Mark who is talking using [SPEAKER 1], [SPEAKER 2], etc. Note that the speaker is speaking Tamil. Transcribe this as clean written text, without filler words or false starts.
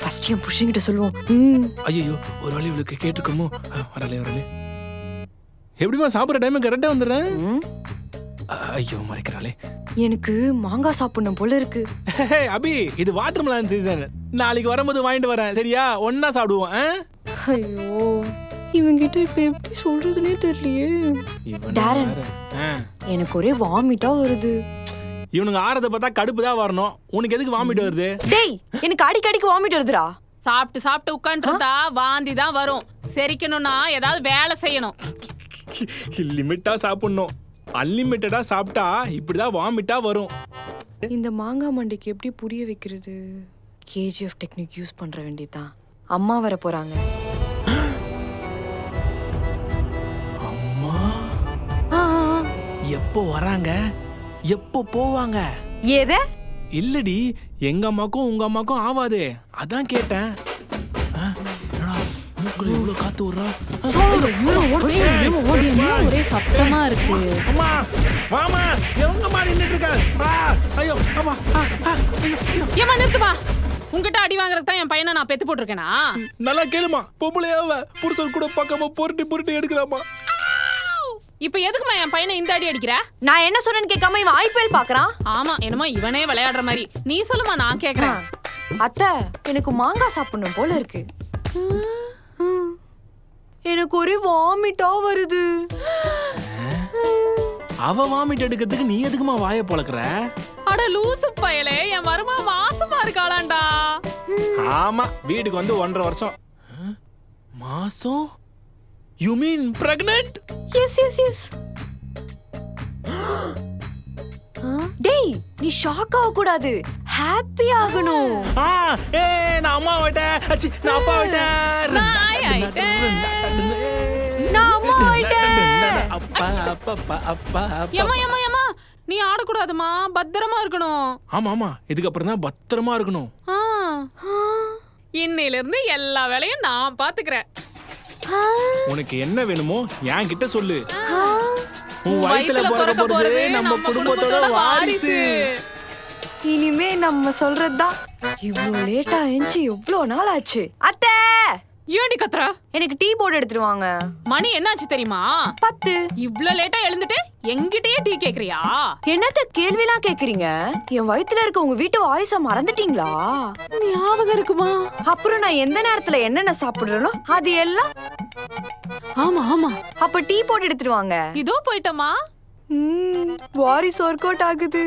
[SPEAKER 1] ஃபர்ஸ்ட் என் புருஷன்கிட்ட சொல்லுவோம்.
[SPEAKER 2] ஐயோ ஒரு வழி இவளுக்கு கேட்டுக்கோமோ. வரலே எப்படிமா சாப்பிட்ற டைம் கரெக்டா வந்துடுறேன். ஐயோ மறைக்கிறாளே.
[SPEAKER 1] எனக்கு மாங்காய் சாப்பிடணும் போல இருக்கு.
[SPEAKER 2] அபி இது வாட்டர் மெலன் சீசன். நாளைக்கு வரும்போது வாங்கிட்டு வரேன் சரியா? ஒன்னா சாப்பிடுவோம்.
[SPEAKER 1] ஐயோ இவங்கிட்ட இப்ப எப்படி சொல்றதுன்னே தெரியலையே. டாரன் எனக்கு ஒரே வாமிட்டா வருது.
[SPEAKER 2] இவனுங்க ஆறத பார்த்தா கடுப்பு தான் வரணும். உனக்கு எதுக்கு வாமிட் வருது?
[SPEAKER 1] டேய் எனக்கு அடிக்கடிக்கு வாமிட் வருதுடா.
[SPEAKER 3] சாப்பிட்டு சாப்பிட்டு உட்காந்துருந்தா வாந்தி தான் வரும். செரிக்கணும்னா ஏதாவது வேலை செய்யணும்.
[SPEAKER 2] லிமிட்டா சாப்பிடணும். அன்லிமிட்டடா சாப்பிட்டா இப்படிதான் வாமிட்டா வரும்.
[SPEAKER 1] இந்த மாங்காய் மண்டைக்கு எப்படி புரிய வைக்கிறது? கேஜிஎஃப் டெக்னிக் யூஸ் பண்ற வேண்டியதான். அம்மா வர போறாங்க.
[SPEAKER 2] அம்மா எப்போ வராங்க எப்போ போவாங்க?
[SPEAKER 1] ஏதே
[SPEAKER 2] இல்லடி எங்க அம்மாக்கும் உங்க அம்மாக்கும் ஆவாதே அதான் கேட்டேன். இவ்வளவு காத்து விடுறா.
[SPEAKER 3] ஒரே சத்தமா இருக்கு.
[SPEAKER 2] அம்மா வாமா எவங்க மாதிரி நின்னுட்டு இருக்க. ஐயோ அம்மா
[SPEAKER 3] ஏமா நிறுத்துமா. உங்ககிட்ட அடி வாங்குறதுக்கு தான் என் பையனை நான் பெத்து போட்டிருக்கேனா?
[SPEAKER 2] நல்லா கேளுமா. பொம்பளையாவ புருஷன் கூட பார்க்காம புரட்டி எடுக்கலாமா?
[SPEAKER 3] இப்ப எதுக்குமா என் பையனை இந்த அடி அடிக்கிற?
[SPEAKER 1] நான் என்ன சொன்னேன்னு கேட்காம இவன் ஐபிஎல் பாக்குறான்.
[SPEAKER 3] ஆமா என்னமோ இவனே விளையாடுற மாதிரி. நீ சொல்லுமா நான் கேக்குறேன்.
[SPEAKER 1] அத்தை எனக்கு மாங்காய் சாப்பிடணும் போல இருக்கு. எனக்கு ஒரே வாமிட்டா வருது.
[SPEAKER 2] அவ வாமிட் எடுக்கிறதுக்கு நீ எதுக்குமா வாயை பொளக்குற?
[SPEAKER 3] அட லூசு பயலே என் மருமா மாசமா இருக்காளாண்டா.
[SPEAKER 2] ஆமா வீட்டுக்கு வந்து 1.5 வருஷம். மாசம்? You mean pregnant?
[SPEAKER 1] Yes. டேய் நீ ஷாக் ஆக கூடாது. ஹாப்பி ஆகணும்.
[SPEAKER 2] நான் அம்மா ஆயிட்டேன். அச்சி நான் அப்பா ஆயிட்டேன்.
[SPEAKER 1] நான் அம்மா ஆயிட்டேன்.
[SPEAKER 2] அப்பா.
[SPEAKER 3] ஏமா நீ ஆடக்கூடாதுமா. பத்திரமா இருக்கணும்.
[SPEAKER 2] ஆமா இதுக்கு அப்புறம் தான் பத்திரமா இருக்கணும்.
[SPEAKER 3] இன்னையில இருந்து எல்லா வேலையும் நான் பாத்துக்கிறேன்.
[SPEAKER 2] உனக்கு என்ன வேணுமோ என் கிட்ட சொல்லு. உன் வயித்துல பிறக்க போறது நம்ம குடும்பத்தோட வாரிசு.
[SPEAKER 1] இனிமே நம்ம சொல்றதுதான். இவ்ளோ லேட்டா எஞ்சி எவ்ளோ நாள் ஆச்சு. அத்தை
[SPEAKER 3] ஏண்டி கத்துற?
[SPEAKER 1] எனக்கு டீ போட்டு எடுத்துருவாங்க.
[SPEAKER 3] மணி என்னாச்சு தெரியுமா?
[SPEAKER 1] 10.
[SPEAKER 3] இவ்ளோ லேட்டா எழுந்துட்டு என்கிட்டயே டீ கேக்குறியா?
[SPEAKER 1] என்னத்த கேள்விலாம் கேக்குறீங்க? என் வயித்துல இருக்க உங்க வீட்டு வாரிச மறந்துட்டீங்களா?
[SPEAKER 3] ஞாபகம் இருக்குமா?
[SPEAKER 1] அப்புறம் நான் எந்த நேரத்துல என்னென்ன சாப்பிடுறேனோ அது எல்லாம்.
[SPEAKER 3] ஆமா
[SPEAKER 1] அப்ப டீ போட்டு எடுத்துருவாங்க.
[SPEAKER 3] இதோ போயிட்டமா.
[SPEAKER 1] வாரிசு ஒர்க் அவுட் ஆகுது.